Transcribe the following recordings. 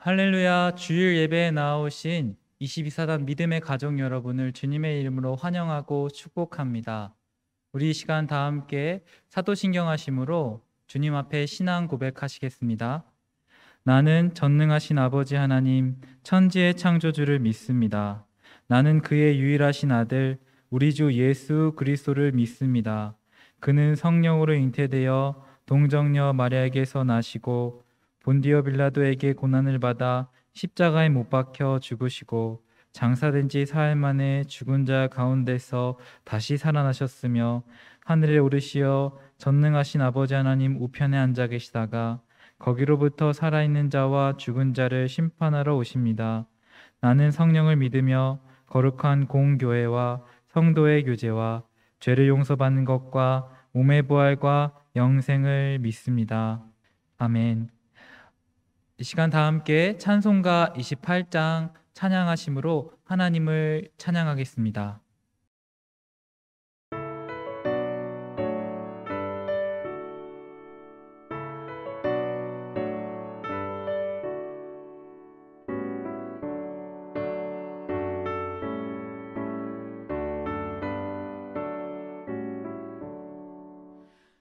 할렐루야. 주일 예배에 나오신 22사단 믿음의 가족 여러분을 주님의 이름으로 환영하고 축복합니다. 우리 이 시간 다 함께 사도신경 하심으로 주님 앞에 신앙 고백하시겠습니다. 나는 전능하신 아버지 하나님 천지의 창조주를 믿습니다. 나는 그의 유일하신 아들 우리 주 예수 그리스도를 믿습니다. 그는 성령으로 잉태되어 동정녀 마리아에게서 나시고 본디오 빌라도에게 고난을 받아 십자가에 못 박혀 죽으시고 장사된 지 사흘 만에 죽은 자 가운데서 다시 살아나셨으며 하늘에 오르시어 전능하신 아버지 하나님 우편에 앉아 계시다가 거기로부터 살아있는 자와 죽은 자를 심판하러 오십니다. 나는 성령을 믿으며 거룩한 공교회와 성도의 교제와 죄를 용서받는 것과 몸의 부활과 영생을 믿습니다. 아멘. 이 시간 다 함께 찬송가 28장 찬양하심으로 하나님을 찬양하겠습니다.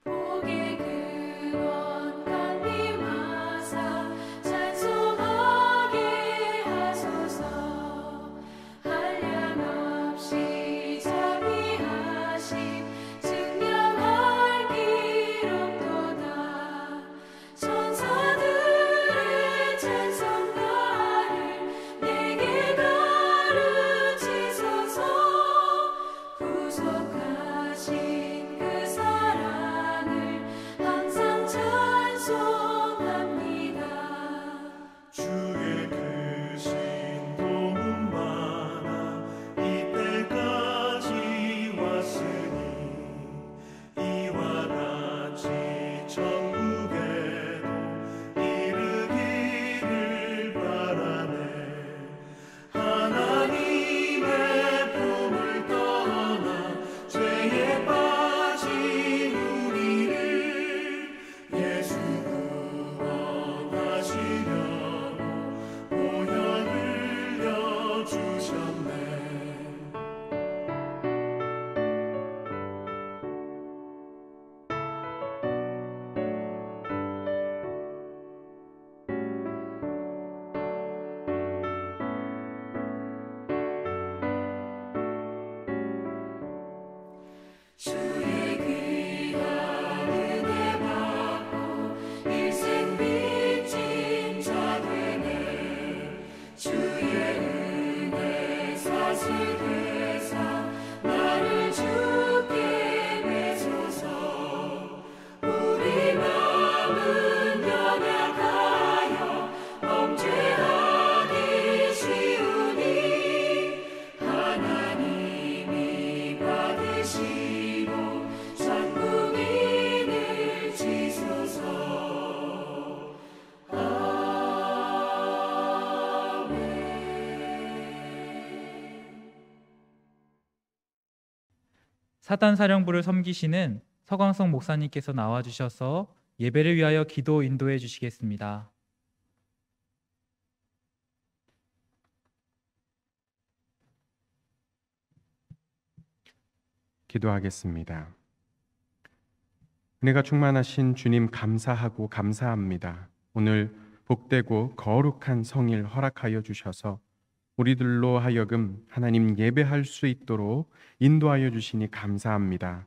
복의 근원 강림하사 찬송하게 하소서. 한량없이 자비하심 증명할 기록도다. 천사들의 찬송가를 내게 가르치소서. 구속하신 그 사랑을 항상 찬송합니다. 주의 크신 도움 많아 이때까지 왔으니 이와 같이 천국에도 이르기를 바라네. 하나님의 품을 떠나 죄에 빠진 우리를 예수 구원하시려고 보혈 흘려주셨네. 주의 귀한 은혜 받고 일생 빚진 자 되네. 주의 은혜 사슬되사 나를 주께 매소서. 우리 마음은 연약하여 범죄하기 쉬우니 하나님이 받으시고 전국인을 지소서. 아멘. 사단 사령부를 섬기시는 서광석 목사님께서 나와주셔서 예배를 위하여 기도 인도해 주시겠습니다. 기도하겠습니다. 은혜가 충만하신 주님 감사하고 감사합니다. 오늘 복되고 거룩한 성일 허락하여 주셔서 우리들로 하여금 하나님 예배할 수 있도록 인도하여 주시니 감사합니다.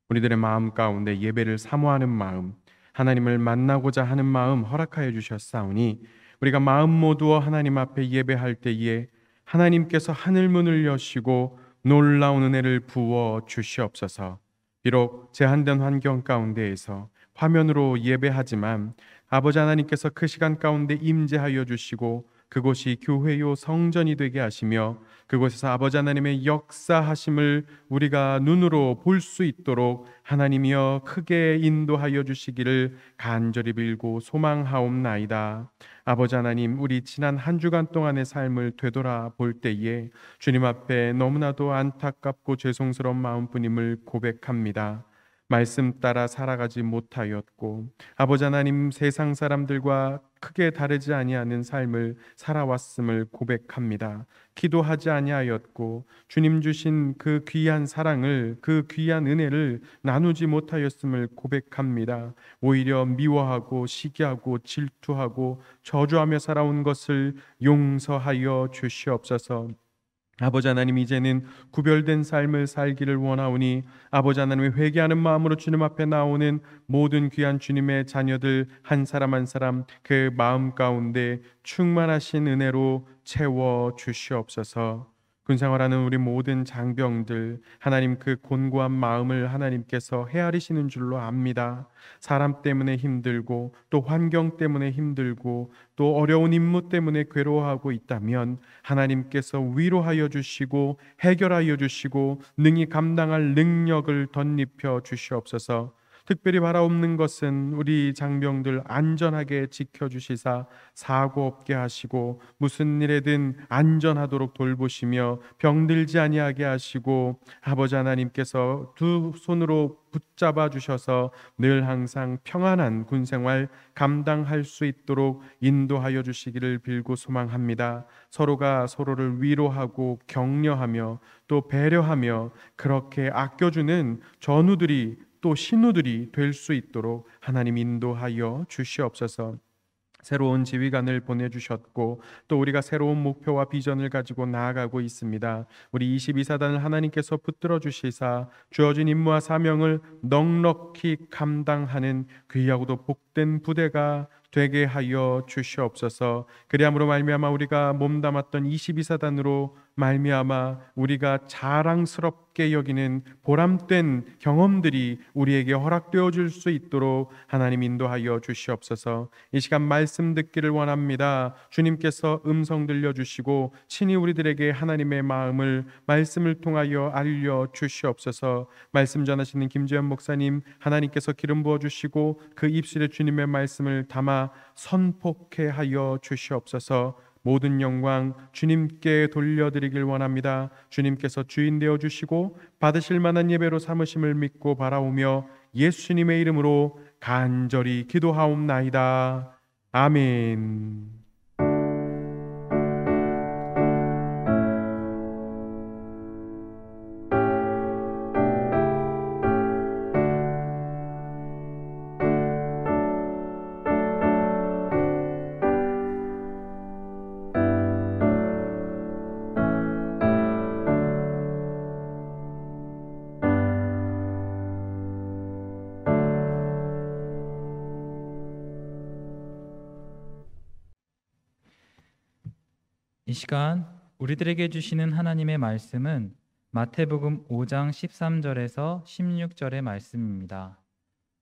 우리들의 마음 가운데 예배를 사모하는 마음, 하나님을 만나고자 하는 마음 허락하여 주셨사오니 우리가 마음 모두어 하나님 앞에 예배할 때에 하나님께서 하늘 문을 여시고 놀라운 은혜를 부어 주시옵소서. 비록 제한된 환경 가운데에서 화면으로 예배하지만 아버지 하나님께서 그 시간 가운데 임재하여 주시고 그곳이 교회요 성전이 되게 하시며 그곳에서 아버지 하나님의 역사하심을 우리가 눈으로 볼 수 있도록 하나님이여 크게 인도하여 주시기를 간절히 빌고 소망하옵나이다. 아버지 하나님, 우리 지난 한 주간 동안의 삶을 되돌아볼 때에 주님 앞에 너무나도 안타깝고 죄송스러운 마음뿐임을 고백합니다. 말씀 따라 살아가지 못하였고 아버지 하나님 세상 사람들과 크게 다르지 아니하는 삶을 살아왔음을 고백합니다. 기도하지 아니하였고 주님 주신 그 귀한 사랑을, 그 귀한 은혜를 나누지 못하였음을 고백합니다. 오히려 미워하고 시기하고 질투하고 저주하며 살아온 것을 용서하여 주시옵소서. 아버지 하나님, 이제는 구별된 삶을 살기를 원하오니 아버지 하나님의 회개하는 마음으로 주님 앞에 나오는 모든 귀한 주님의 자녀들 한 사람 한 사람 그 마음 가운데 충만하신 은혜로 채워 주시옵소서. 군생활하는 우리 모든 장병들, 하나님 그 곤고한 마음을 하나님께서 헤아리시는 줄로 압니다. 사람 때문에 힘들고 또 환경 때문에 힘들고 또 어려운 임무 때문에 괴로워하고 있다면 하나님께서 위로하여 주시고 해결하여 주시고 능히 감당할 능력을 덧입혀 주시옵소서. 특별히 바라옵는 것은 우리 장병들 안전하게 지켜주시사 사고 없게 하시고 무슨 일에든 안전하도록 돌보시며 병들지 아니하게 하시고 아버지 하나님께서 두 손으로 붙잡아 주셔서 늘 항상 평안한 군생활 감당할 수 있도록 인도하여 주시기를 빌고 소망합니다. 서로가 서로를 위로하고 격려하며 또 배려하며 그렇게 아껴주는 전우들이 또 신우들이 될 수 있도록 하나님 인도하여 주시옵소서. 새로운 지휘관을 보내주셨고 또 우리가 새로운 목표와 비전을 가지고 나아가고 있습니다. 우리 22사단을 하나님께서 붙들어 주시사 주어진 임무와 사명을 넉넉히 감당하는 귀하고도 복된 부대가 되게 하여 주시옵소서. 그리함으로 말미암아 우리가 몸담았던 22사단으로 말미암아 우리가 자랑스럽게 여기는 보람된 경험들이 우리에게 허락되어 줄 수 있도록 하나님 인도하여 주시옵소서. 이 시간 말씀 듣기를 원합니다. 주님께서 음성 들려주시고 친히 우리들에게 하나님의 마음을 말씀을 통하여 알려 주시옵소서. 말씀 전하시는 김재현 목사님, 하나님께서 기름 부어주시고 그 입술에 주님의 말씀을 담아 선포케 하여 주시옵소서. 모든 영광 주님께 돌려드리길 원합니다. 주님께서 주인 되어 주시고 받으실 만한 예배로 삼으심을 믿고 바라오며 예수님의 이름으로 간절히 기도하옵나이다. 아멘. 이 시간 우리들에게 주시는 하나님의 말씀은 마태복음 5장 13절에서 16절의 말씀입니다.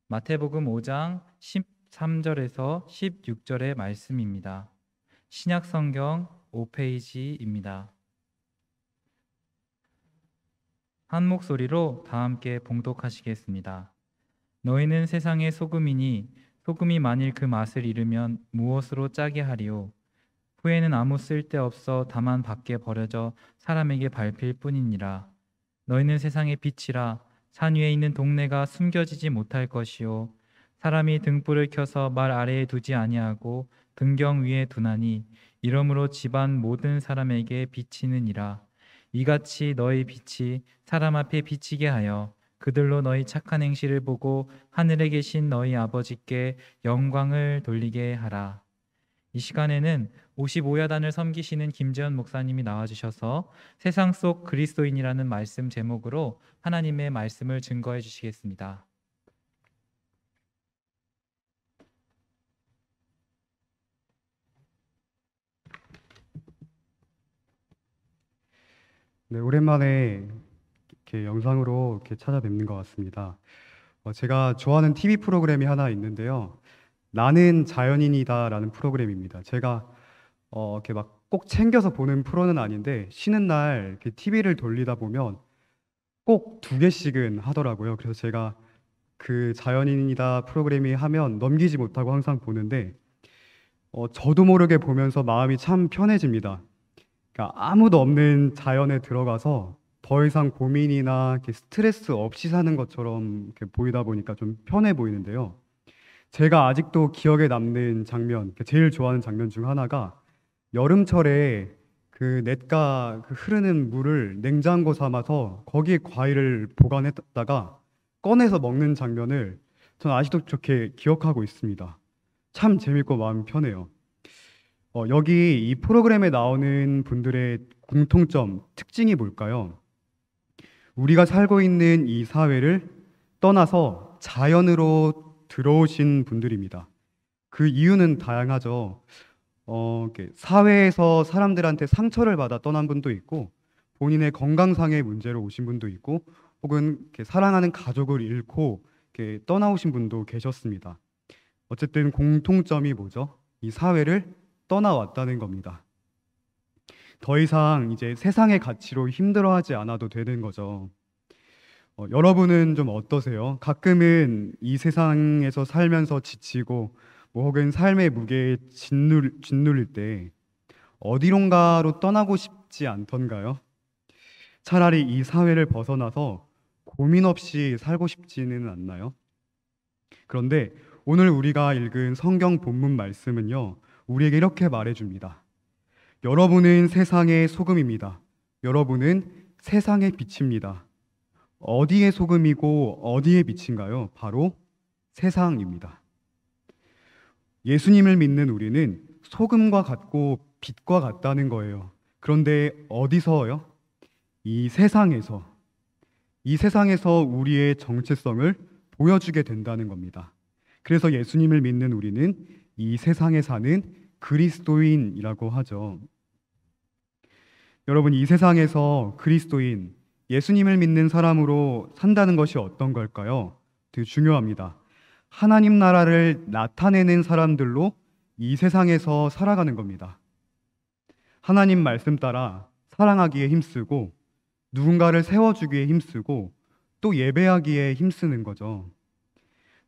마태복음 5장 13절에서 16절의 말씀입니다. 신약성경 5페이지입니다. 한 목소리로 다 함께 봉독하시겠습니다. 너희는 세상의 소금이니 소금이 만일 그 맛을 잃으면 무엇으로 짜게 하리요? 후에는 아무 쓸데없어 다만 밖에 버려져 사람에게 밟힐 뿐이니라. 너희는 세상의 빛이라. 산 위에 있는 동네가 숨겨지지 못할 것이요 사람이 등불을 켜서 말 아래에 두지 아니하고 등경 위에 두나니 이러므로 집안 모든 사람에게 비치느니라. 이같이 너희 빛이 사람 앞에 비치게 하여 그들로 너희 착한 행실을 보고 하늘에 계신 너희 아버지께 영광을 돌리게 하라. 이 시간에는 55야단을 섬기시는 김재현 목사님이 나와주셔서 세상 속 그리스도인이라는 말씀 제목으로 하나님의 말씀을 증거해 주시겠습니다. 네, 오랜만에 이렇게 영상으로 이렇게 찾아뵙는 것 같습니다. 제가 좋아하는 TV 프로그램이 하나 있는데요. 나는 자연인이다라는 프로그램입니다. 제가 이렇게 막 꼭 챙겨서 보는 프로는 아닌데 쉬는 날 이렇게 TV를 돌리다 보면 꼭 2개씩은 하더라고요. 그래서 제가 그 자연인이다 프로그램이 하면 넘기지 못하고 항상 보는데 저도 모르게 보면서 마음이 참 편해집니다. 그러니까 아무도 없는 자연에 들어가서 더 이상 고민이나 이렇게 스트레스 없이 사는 것처럼 이렇게 보이다 보니까 좀 편해 보이는데요. 제가 아직도 기억에 남는 장면, 제일 좋아하는 장면 중 하나가 여름철에 그 냇가 그 흐르는 물을 냉장고 삼아서 거기에 과일을 보관했다가 꺼내서 먹는 장면을 저는 아직도 좋게 기억하고 있습니다. 참 재밌고 마음 편해요. 여기 이 프로그램에 나오는 분들의 공통점, 특징이 뭘까요? 우리가 살고 있는 이 사회를 떠나서 자연으로 들어오신 분들입니다. 그 이유는 다양하죠. 이렇게 사회에서 사람들한테 상처를 받아 떠난 분도 있고, 본인의 건강상의 문제로 오신 분도 있고, 혹은 이렇게 사랑하는 가족을 잃고 이렇게 떠나오신 분도 계셨습니다. 어쨌든 공통점이 뭐죠? 이 사회를 떠나왔다는 겁니다. 더 이상 이제 세상의 가치로 힘들어하지 않아도 되는 거죠. 여러분은 좀 어떠세요? 가끔은 이 세상에서 살면서 지치고 혹은 삶의 무게에 짓눌릴 때 어디론가로 떠나고 싶지 않던가요? 차라리 이 사회를 벗어나서 고민 없이 살고 싶지는 않나요? 그런데 오늘 우리가 읽은 성경 본문 말씀은요, 우리에게 이렇게 말해줍니다. 여러분은 세상의 소금입니다. 여러분은 세상의 빛입니다. 어디에 소금이고 어디에 빛인가요? 바로 세상입니다. 예수님을 믿는 우리는 소금과 같고 빛과 같다는 거예요. 그런데 어디서요? 이 세상에서 우리의 정체성을 보여주게 된다는 겁니다. 그래서 예수님을 믿는 우리는 이 세상에 사는 그리스도인이라고 하죠. 여러분, 이 세상에서 그리스도인, 예수님을 믿는 사람으로 산다는 것이 어떤 걸까요? 되게 중요합니다. 하나님 나라를 나타내는 사람들로 이 세상에서 살아가는 겁니다. 하나님 말씀 따라 사랑하기에 힘쓰고, 누군가를 세워주기에 힘쓰고, 또 예배하기에 힘쓰는 거죠.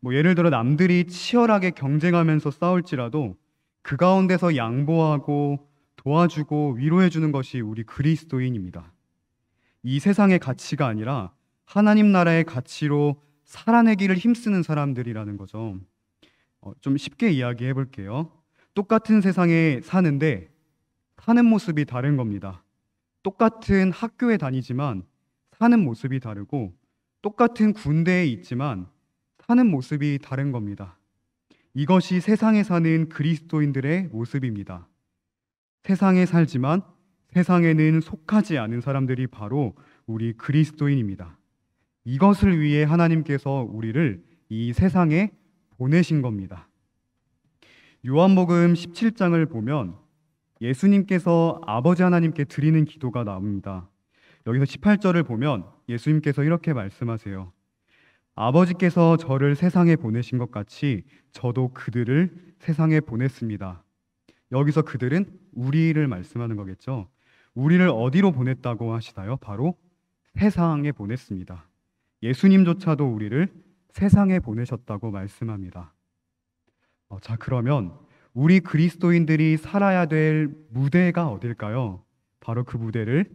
예를 들어 남들이 치열하게 경쟁하면서 싸울지라도 그 가운데서 양보하고 도와주고 위로해주는 것이 우리 그리스도인입니다. 이 세상의 가치가 아니라 하나님 나라의 가치로 살아내기를 힘쓰는 사람들이라는 거죠. 좀 쉽게 이야기해 볼게요. 똑같은 세상에 사는데 사는 모습이 다른 겁니다. 똑같은 학교에 다니지만 사는 모습이 다르고, 똑같은 군대에 있지만 사는 모습이 다른 겁니다. 이것이 세상에 사는 그리스도인들의 모습입니다. 세상에 살지만 세상에는 속하지 않은 사람들이 바로 우리 그리스도인입니다. 이것을 위해 하나님께서 우리를 이 세상에 보내신 겁니다. 요한복음 17장을 보면 예수님께서 아버지 하나님께 드리는 기도가 나옵니다. 여기서 18절을 보면 예수님께서 이렇게 말씀하세요. 아버지께서 저를 세상에 보내신 것 같이 저도 그들을 세상에 보냈습니다. 여기서 그들은 우리를 말씀하는 거겠죠. 우리를 어디로 보냈다고 하시나요? 바로 세상에 보냈습니다. 예수님조차도 우리를 세상에 보내셨다고 말씀합니다. 자, 그러면 우리 그리스도인들이 살아야 될 무대가 어딜까요? 바로 그 무대를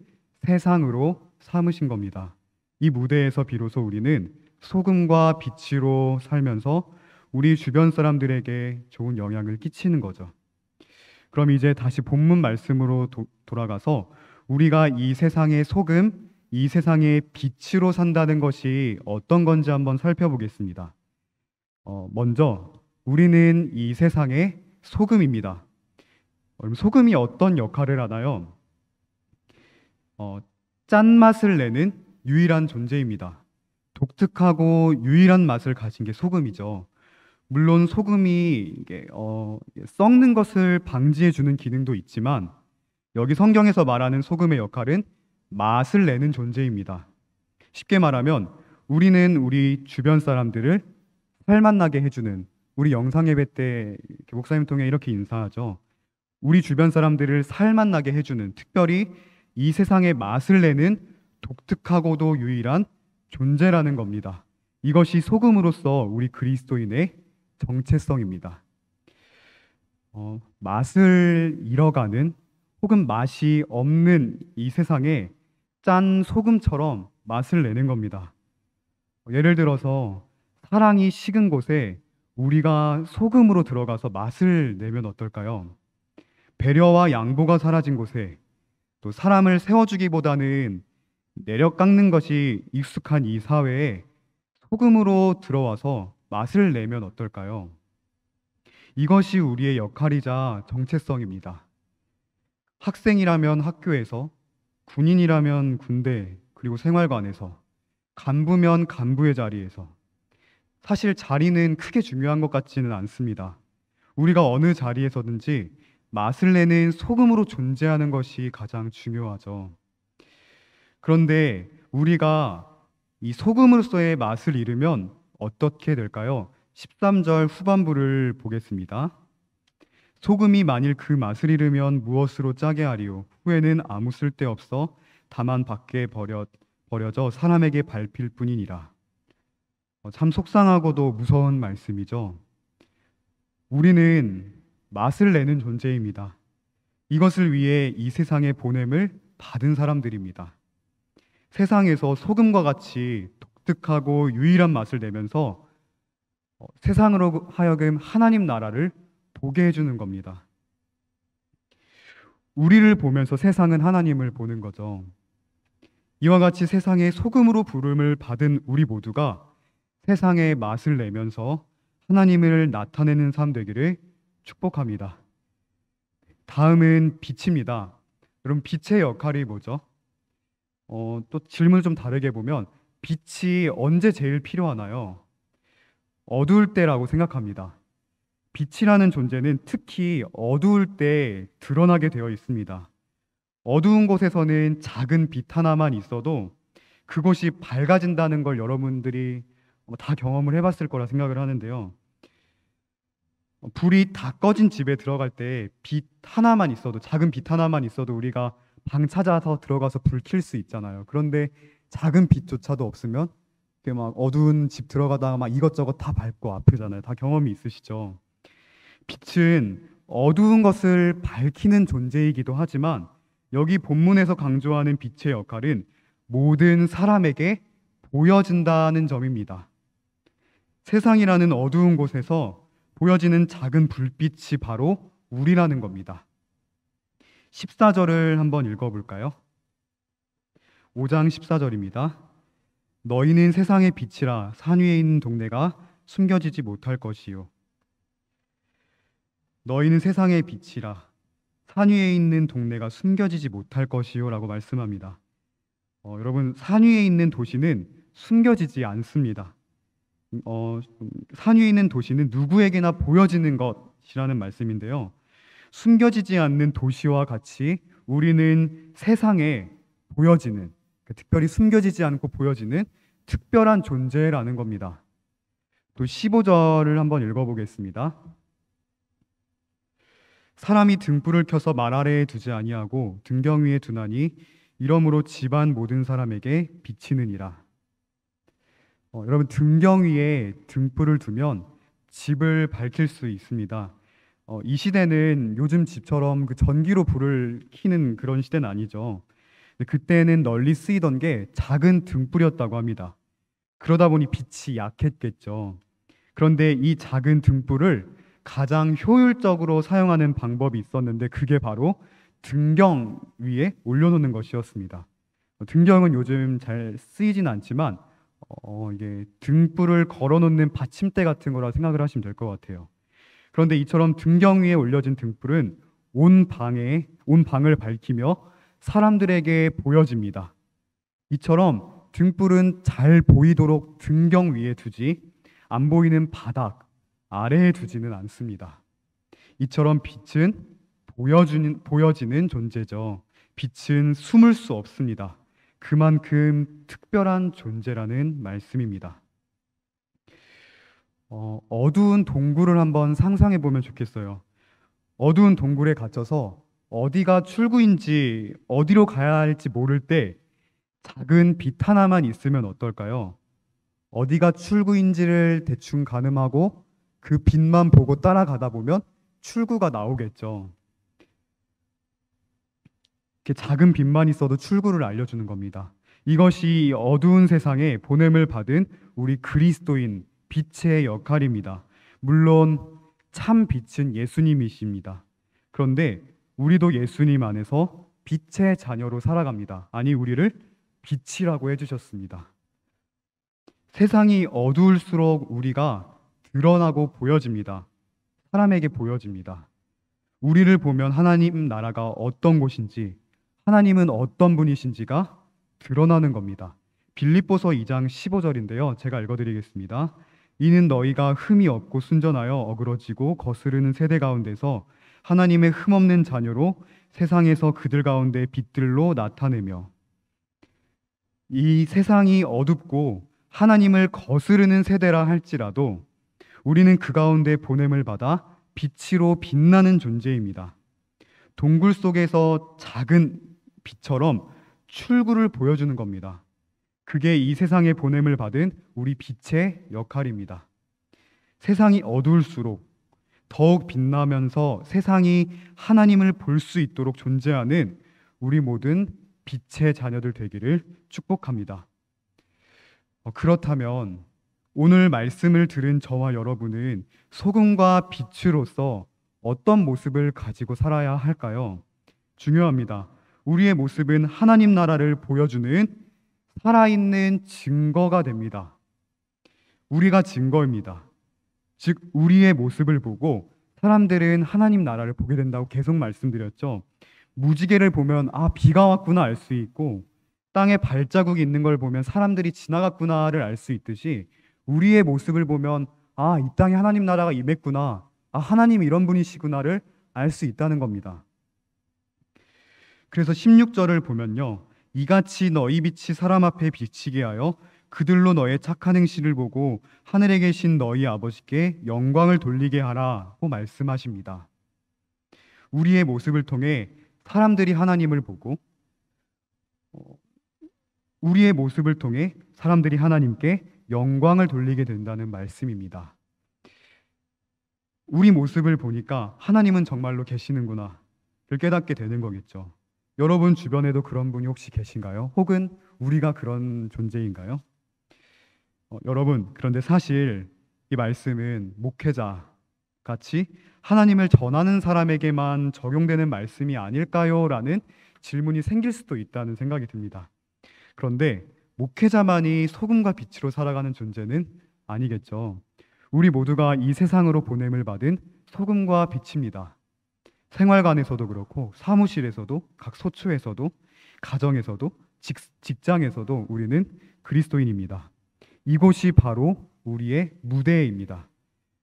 세상으로 삼으신 겁니다. 이 무대에서 비로소 우리는 소금과 빛으로 살면서 우리 주변 사람들에게 좋은 영향을 끼치는 거죠. 그럼 이제 다시 본문 말씀으로 돌아가서 우리가 이 세상의 소금, 이 세상의 빛으로 산다는 것이 어떤 건지 한번 살펴보겠습니다. 먼저 우리는 이 세상의 소금입니다. 소금이 어떤 역할을 하나요? 짠맛을 내는 유일한 존재입니다. 독특하고 유일한 맛을 가진 게 소금이죠. 물론 소금이 썩는 것을 방지해주는 기능도 있지만, 여기 성경에서 말하는 소금의 역할은 맛을 내는 존재입니다. 쉽게 말하면 우리는 우리 주변 사람들을 살맛나게 해주는, 우리 영상 예배 때 목사님 통해 이렇게 인사하죠. 우리 주변 사람들을 살맛나게 해주는, 특별히 이 세상의 맛을 내는 독특하고도 유일한 존재라는 겁니다. 이것이 소금으로서 우리 그리스도인의 정체성입니다. 맛을 잃어가는 혹은 맛이 없는 이 세상에 짠 소금처럼 맛을 내는 겁니다. 예를 들어서 사랑이 식은 곳에 우리가 소금으로 들어가서 맛을 내면 어떨까요? 배려와 양보가 사라진 곳에 또 사람을 세워주기보다는 내려 깎는 것이 익숙한 이 사회에 소금으로 들어와서 맛을 내면 어떨까요? 이것이 우리의 역할이자 정체성입니다. 학생이라면 학교에서, 군인이라면 군대, 그리고 생활관에서, 간부면 간부의 자리에서. 사실 자리는 크게 중요한 것 같지는 않습니다. 우리가 어느 자리에서든지 맛을 내는 소금으로 존재하는 것이 가장 중요하죠. 그런데 우리가 이 소금으로서의 맛을 잃으면 어떻게 될까요? 13절 후반부를 보겠습니다. 소금이 만일 그 맛을 잃으면 무엇으로 짜게 하리요? 후에는 아무 쓸데없어 다만 밖에 버려져 사람에게 밟힐 뿐이니라. 참 속상하고도 무서운 말씀이죠. 우리는 맛을 내는 존재입니다. 이것을 위해 이 세상의 보냄을 받은 사람들입니다. 세상에서 소금과 같이 독특하고 유일한 맛을 내면서 세상으로 하여금 하나님 나라를 보게 해주는 겁니다. 우리를 보면서 세상은 하나님을 보는 거죠. 이와 같이 세상의 소금으로 부름을 받은 우리 모두가 세상의 맛을 내면서 하나님을 나타내는 삶 되기를 축복합니다. 다음은 빛입니다. 여러분, 빛의 역할이 뭐죠? 또 질문을 좀 다르게 보면 빛이 언제 제일 필요하나요? 어두울 때라고 생각합니다. 빛이라는 존재는 특히 어두울 때 드러나게 되어 있습니다. 어두운 곳에서는 작은 빛 하나만 있어도 그곳이 밝아진다는 걸 여러분들이 다 경험을 해봤을 거라 생각을 하는데요. 불이 다 꺼진 집에 들어갈 때 빛 하나만 있어도, 작은 빛 하나만 있어도 우리가 방 찾아서 들어가서 불 켤 수 있잖아요. 그런데 작은 빛조차도 없으면 막 어두운 집 들어가다가 막 이것저것 다 밟고 아프잖아요. 다 경험이 있으시죠? 빛은 어두운 것을 밝히는 존재이기도 하지만 여기 본문에서 강조하는 빛의 역할은 모든 사람에게 보여진다는 점입니다. 세상이라는 어두운 곳에서 보여지는 작은 불빛이 바로 우리라는 겁니다. 14절을 한번 읽어볼까요? 5장 14절입니다. 너희는 세상의 빛이라 산 위에 있는 동네가 숨겨지지 못할 것이요. 너희는 세상의 빛이라 산 위에 있는 동네가 숨겨지지 못할 것이요 라고 말씀합니다. 여러분, 산 위에 있는 도시는 숨겨지지 않습니다. 산 위에 있는 도시는 누구에게나 보여지는 것이라는 말씀인데요. 숨겨지지 않는 도시와 같이 우리는 세상에 보여지는, 특별히 숨겨지지 않고 보여지는 특별한 존재라는 겁니다. 또 15절을 한번 읽어보겠습니다. 사람이 등불을 켜서 말 아래에 두지 아니하고 등경 위에 두나니 이러므로 집안 모든 사람에게 비치느니라. 여러분, 등경 위에 등불을 두면 집을 밝힐 수 있습니다. 이 시대는 요즘 집처럼 그 전기로 불을 켜는 그런 시대는 아니죠. 그때는 널리 쓰이던 게 작은 등불이었다고 합니다. 그러다 보니 빛이 약했겠죠. 그런데 이 작은 등불을 가장 효율적으로 사용하는 방법이 있었는데 그게 바로 등경 위에 올려놓는 것이었습니다. 등경은 요즘 잘 쓰이진 않지만 이게 등불을 걸어놓는 받침대 같은 거라 생각을 하시면 될 것 같아요. 그런데 이처럼 등경 위에 올려진 등불은 온 방을 밝히며 사람들에게 보여집니다. 이처럼 등불은 잘 보이도록 등경 위에 두지 안 보이는 바닥 아래에 두지는 않습니다. 이처럼 빛은 보여지는 존재죠. 빛은 숨을 수 없습니다. 그만큼 특별한 존재라는 말씀입니다. 어두운 동굴을 한번 상상해 보면 좋겠어요. 어두운 동굴에 갇혀서 어디가 출구인지 어디로 가야 할지 모를 때 작은 빛 하나만 있으면 어떨까요? 어디가 출구인지를 대충 가늠하고 그 빛만 보고 따라가다 보면 출구가 나오겠죠. 이렇게 작은 빛만 있어도 출구를 알려주는 겁니다. 이것이 이 어두운 세상에 보냄을 받은 우리 그리스도인 빛의 역할입니다. 물론 참 빛은 예수님이십니다. 그런데 우리도 예수님 안에서 빛의 자녀로 살아갑니다. 아니, 우리를 빛이라고 해주셨습니다. 세상이 어두울수록 우리가 드러나고 보여집니다. 사람에게 보여집니다. 우리를 보면 하나님 나라가 어떤 곳인지, 하나님은 어떤 분이신지가 드러나는 겁니다. 빌립보서 2장 15절인데요. 제가 읽어드리겠습니다. 이는 너희가 흠이 없고 순전하여 어그러지고 거스르는 세대 가운데서 하나님의 흠없는 자녀로 세상에서 그들 가운데 빛들로 나타내며, 이 세상이 어둡고 하나님을 거스르는 세대라 할지라도 우리는 그 가운데 보냄을 받아 빛으로 빛나는 존재입니다. 동굴 속에서 작은 빛처럼 출구를 보여주는 겁니다. 그게 이 세상에 보냄을 받은 우리 빛의 역할입니다. 세상이 어두울수록 더욱 빛나면서 세상이 하나님을 볼 수 있도록 존재하는 우리 모든 빛의 자녀들 되기를 축복합니다. 그렇다면 오늘 말씀을 들은 저와 여러분은 소금과 빛으로서 어떤 모습을 가지고 살아야 할까요? 중요합니다. 우리의 모습은 하나님 나라를 보여주는 살아있는 증거가 됩니다. 우리가 증거입니다. 즉, 우리의 모습을 보고 사람들은 하나님 나라를 보게 된다고 계속 말씀드렸죠. 무지개를 보면 비가 왔구나 알 수 있고, 땅에 발자국이 있는 걸 보면 사람들이 지나갔구나를 알 수 있듯이 우리의 모습을 보면 이 땅에 하나님 나라가 임했구나, 하나님이 이런 분이시구나를 알 수 있다는 겁니다. 그래서 16절을 보면요, 이같이 너희 빛이 사람 앞에 비치게 하여 그들로 너의 착한 행실을 보고 하늘에 계신 너희 아버지께 영광을 돌리게 하라고 말씀하십니다. 우리의 모습을 통해 사람들이 하나님을 보고, 우리의 모습을 통해 사람들이 하나님께 영광을 돌리게 된다는 말씀입니다. 우리 모습을 보니까 하나님은 정말로 계시는구나 를 깨닫게 되는 거겠죠. 여러분 주변에도 그런 분이 혹시 계신가요? 혹은 우리가 그런 존재인가요? 여러분, 그런데 사실 이 말씀은 목회자 같이 하나님을 전하는 사람에게만 적용되는 말씀이 아닐까요? 라는 질문이 생길 수도 있다는 생각이 듭니다. 그런데 목회자만이 소금과 빛으로 살아가는 존재는 아니겠죠. 우리 모두가 이 세상으로 보냄을 받은 소금과 빛입니다. 생활관에서도 그렇고, 사무실에서도, 각 소초에서도, 가정에서도, 직장에서도 우리는 그리스도인입니다. 이곳이 바로 우리의 무대입니다.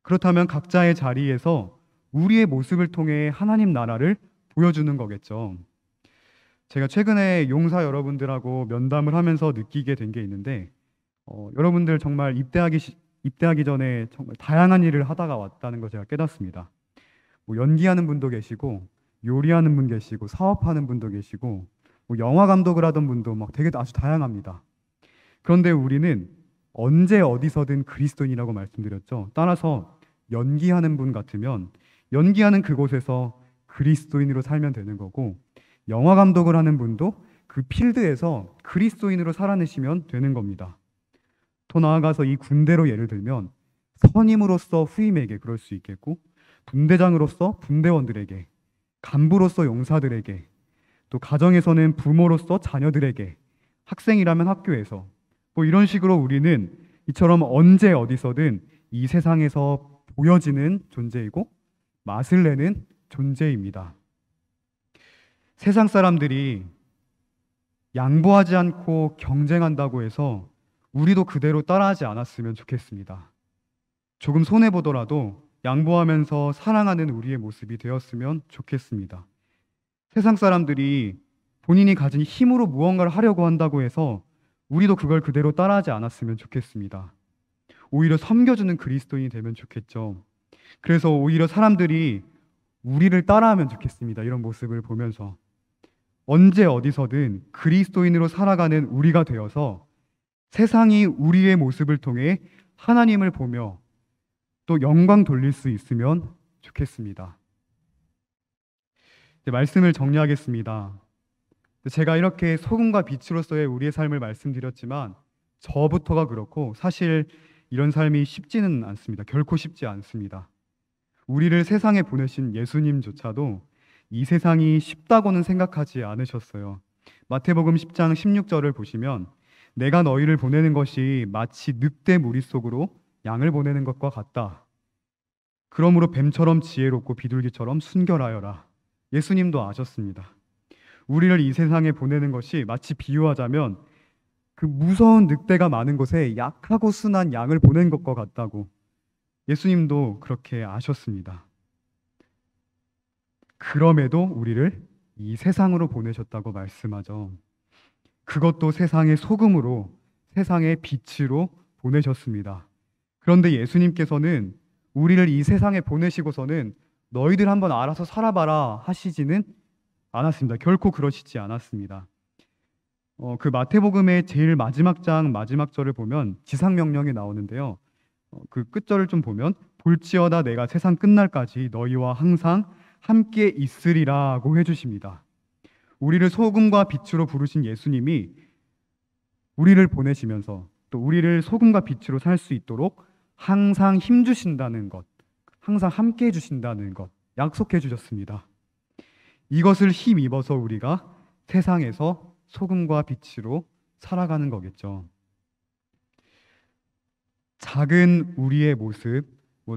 그렇다면 각자의 자리에서 우리의 모습을 통해 하나님 나라를 보여주는 거겠죠. 제가 최근에 용사 여러분들하고 면담을 하면서 느끼게 된 게 있는데, 여러분들 정말 입대하기 전에 정말 다양한 일을 하다가 왔다는 걸 제가 깨닫습니다. 연기하는 분도 계시고, 요리하는 분 계시고, 사업하는 분도 계시고, 영화 감독을 하던 분도 되게 아주 다양합니다. 그런데 우리는 언제 어디서든 그리스도인이라고 말씀드렸죠. 따라서 연기하는 분 같으면 연기하는 그곳에서 그리스도인으로 살면 되는 거고, 영화 감독을 하는 분도 그 필드에서 그리스도인으로 살아내시면 되는 겁니다. 더 나아가서 이 군대로 예를 들면 선임으로서 후임에게 그럴 수 있겠고, 분대장으로서 분대원들에게, 간부로서 용사들에게, 또 가정에서는 부모로서 자녀들에게, 학생이라면 학교에서, 이런 식으로 우리는 이처럼 언제 어디서든 이 세상에서 보여지는 존재이고 맛을 내는 존재입니다. 세상 사람들이 양보하지 않고 경쟁한다고 해서 우리도 그대로 따라하지 않았으면 좋겠습니다. 조금 손해보더라도 양보하면서 사랑하는 우리의 모습이 되었으면 좋겠습니다. 세상 사람들이 본인이 가진 힘으로 무언가를 하려고 한다고 해서 우리도 그걸 그대로 따라하지 않았으면 좋겠습니다. 오히려 섬겨주는 그리스도인이 되면 좋겠죠. 그래서 오히려 사람들이 우리를 따라하면 좋겠습니다. 이런 모습을 보면서 언제 어디서든 그리스도인으로 살아가는 우리가 되어서 세상이 우리의 모습을 통해 하나님을 보며 또 영광 돌릴 수 있으면 좋겠습니다. 이제 말씀을 정리하겠습니다. 제가 이렇게 소금과 빛으로서의 우리의 삶을 말씀드렸지만 저부터가 그렇고 사실 이런 삶이 쉽지는 않습니다. 결코 쉽지 않습니다. 우리를 세상에 보내신 예수님조차도 이 세상이 쉽다고는 생각하지 않으셨어요. 마태복음 10장 16절을 보시면 내가 너희를 보내는 것이 마치 늑대 무리 속으로 양을 보내는 것과 같다. 그러므로 뱀처럼 지혜롭고 비둘기처럼 순결하여라. 예수님도 아셨습니다. 우리를 이 세상에 보내는 것이 마치 비유하자면 그 무서운 늑대가 많은 곳에 약하고 순한 양을 보낸 것과 같다고 예수님도 그렇게 아셨습니다. 그럼에도 우리를 이 세상으로 보내셨다고 말씀하죠. 그것도 세상의 소금으로, 세상의 빛으로 보내셨습니다. 그런데 예수님께서는 우리를 이 세상에 보내시고서는 너희들 한번 알아서 살아봐라 하시지는 않았습니다. 결코 그러시지 않았습니다. 그 마태복음의 제일 마지막 장 마지막 절을 보면 지상명령이 나오는데요. 그 끝절을 좀 보면 볼지어다 내가 세상 끝날까지 너희와 항상 함께 있으리라고 해주십니다. 우리를 소금과 빛으로 부르신 예수님이 우리를 보내시면서 또 우리를 소금과 빛으로 살 수 있도록 항상 힘주신다는 것, 항상 함께 해주신다는 것 약속해 주셨습니다. 이것을 힘입어서 우리가 세상에서 소금과 빛으로 살아가는 거겠죠. 작은 우리의 모습,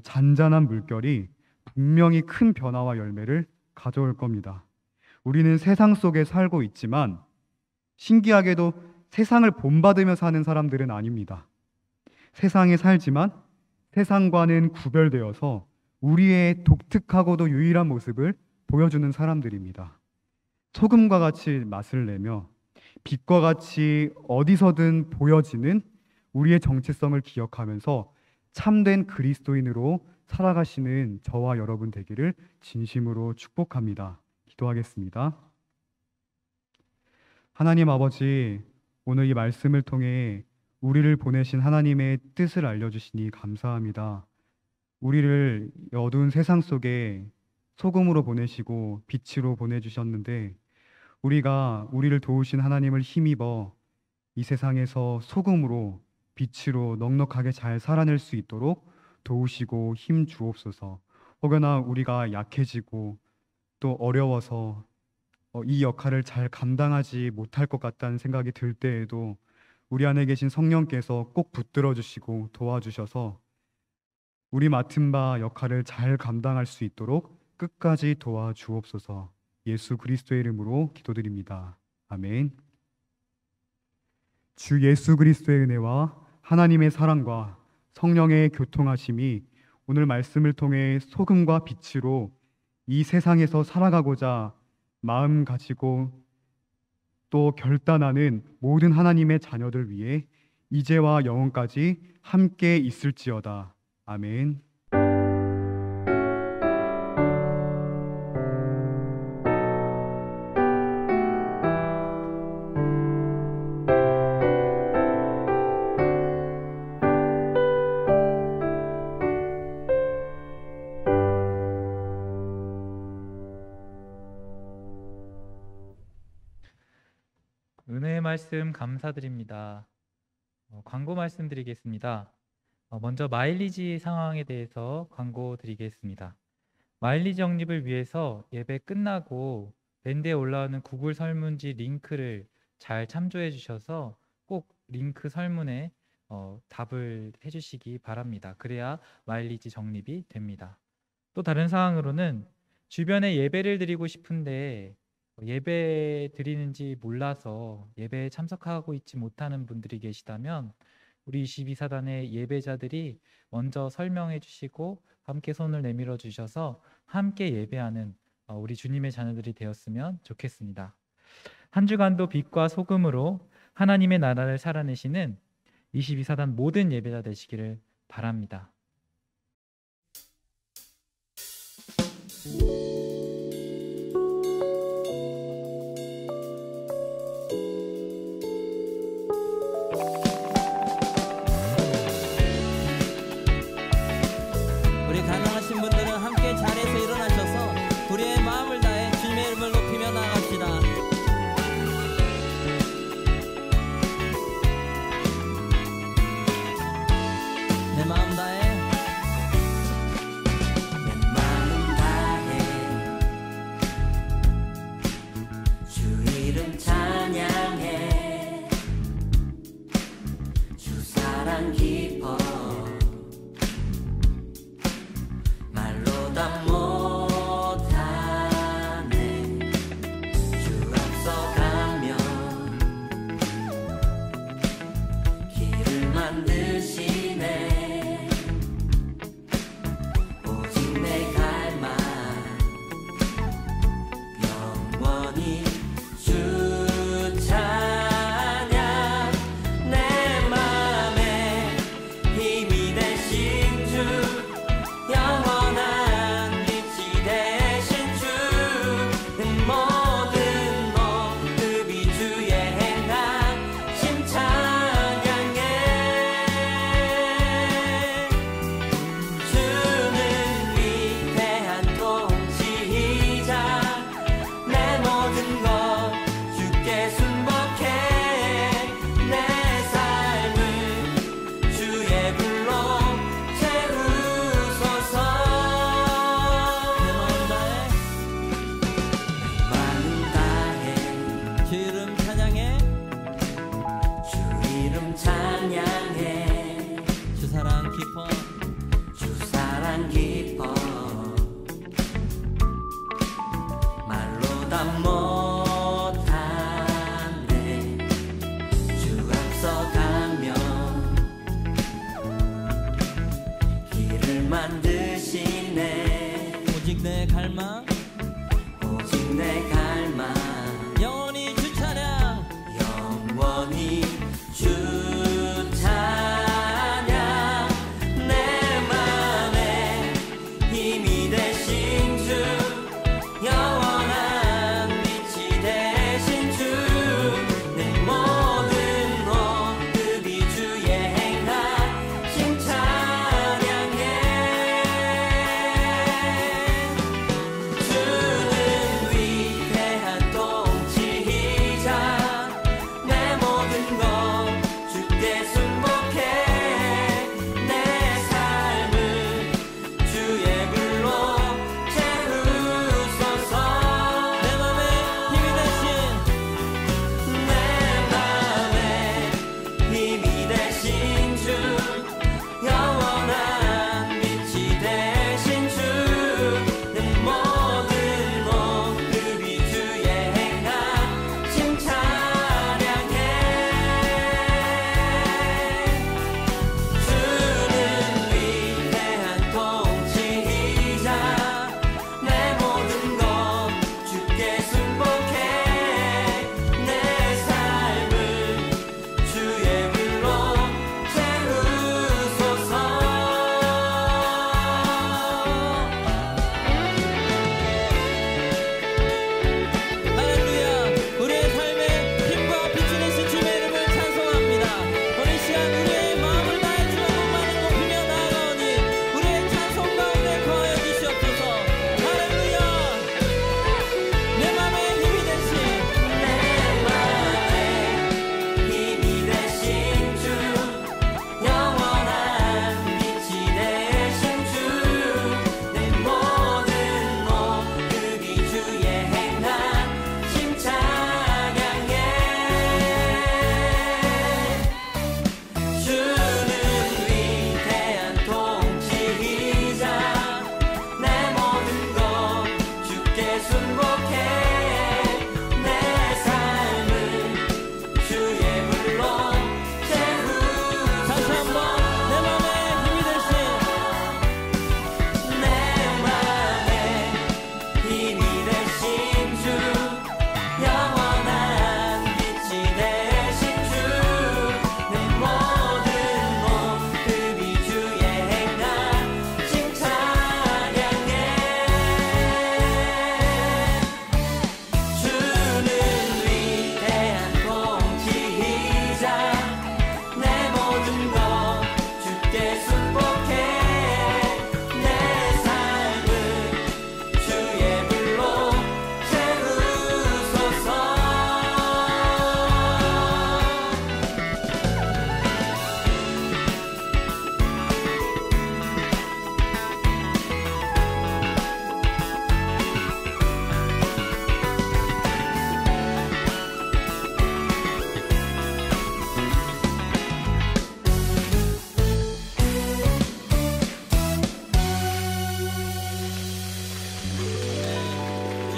잔잔한 물결이 분명히 큰 변화와 열매를 가져올 겁니다. 우리는 세상 속에 살고 있지만 신기하게도 세상을 본받으며 사는 사람들은 아닙니다. 세상에 살지만 세상과는 구별되어서 우리의 독특하고도 유일한 모습을 보여주는 사람들입니다. 소금과 같이 맛을 내며 빛과 같이 어디서든 보여지는 우리의 정체성을 기억하면서 참된 그리스도인으로 살아가시는 저와 여러분 되기를 진심으로 축복합니다. 기도하겠습니다. 하나님 아버지, 오늘 이 말씀을 통해 우리를 보내신 하나님의 뜻을 알려주시니 감사합니다. 우리를 어두운 세상 속에 소금으로 보내시고 빛으로 보내주셨는데 우리가 우리를 도우신 하나님을 힘입어 이 세상에서 소금으로 빛으로 넉넉하게 잘 살아낼 수 있도록 도우시고 힘 주옵소서. 혹여나 우리가 약해지고 또 어려워서 이 역할을 잘 감당하지 못할 것 같다는 생각이 들 때에도 우리 안에 계신 성령께서 꼭 붙들어 주시고 도와주셔서 우리 맡은 바 역할을 잘 감당할 수 있도록 끝까지 도와주옵소서. 예수 그리스도의 이름으로 기도드립니다. 아멘. 주 예수 그리스도의 은혜와 하나님의 사랑과 성령의 교통하심이 오늘 말씀을 통해 소금과 빛으로 이 세상에서 살아가고자 마음 가지고 또 결단하는 모든 하나님의 자녀들 위해 이제와 영원까지 함께 있을지어다. 아멘. 은혜의 말씀 감사드립니다. 광고 말씀드리겠습니다. 먼저 마일리지 상황에 대해서 광고 드리겠습니다. 마일리지 적립을 위해서 예배 끝나고 밴드에 올라오는 구글 설문지 링크를 잘 참조해 주셔서 꼭 링크 설문에 답을 해주시기 바랍니다. 그래야 마일리지 적립이 됩니다. 또 다른 상황으로는 주변에 예배를 드리고 싶은데 예배 드리는지 몰라서 예배에 참석하고 있지 못하는 분들이 계시다면 우리 22사단의 예배자들이 먼저 설명해 주시고 함께 손을 내밀어 주셔서 함께 예배하는 우리 주님의 자녀들이 되었으면 좋겠습니다. 한 주간도 빛과 소금으로 하나님의 나라를 살아내시는 22사단 모든 예배자 되시기를 바랍니다. 우리 가능하신 분들은 함께 자리에서 일어나셔서 우리의 마음을 다해 주님의 이름을 높이며 나아갑시다.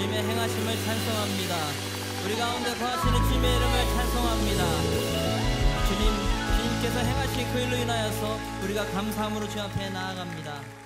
주님의 행하심을 찬송합니다. 우리 가운데 거하시는 주님의 이름을 찬송합니다. 주님께서 행하신 그 일로 인하여서 우리가 감사함으로 주 앞에 나아갑니다.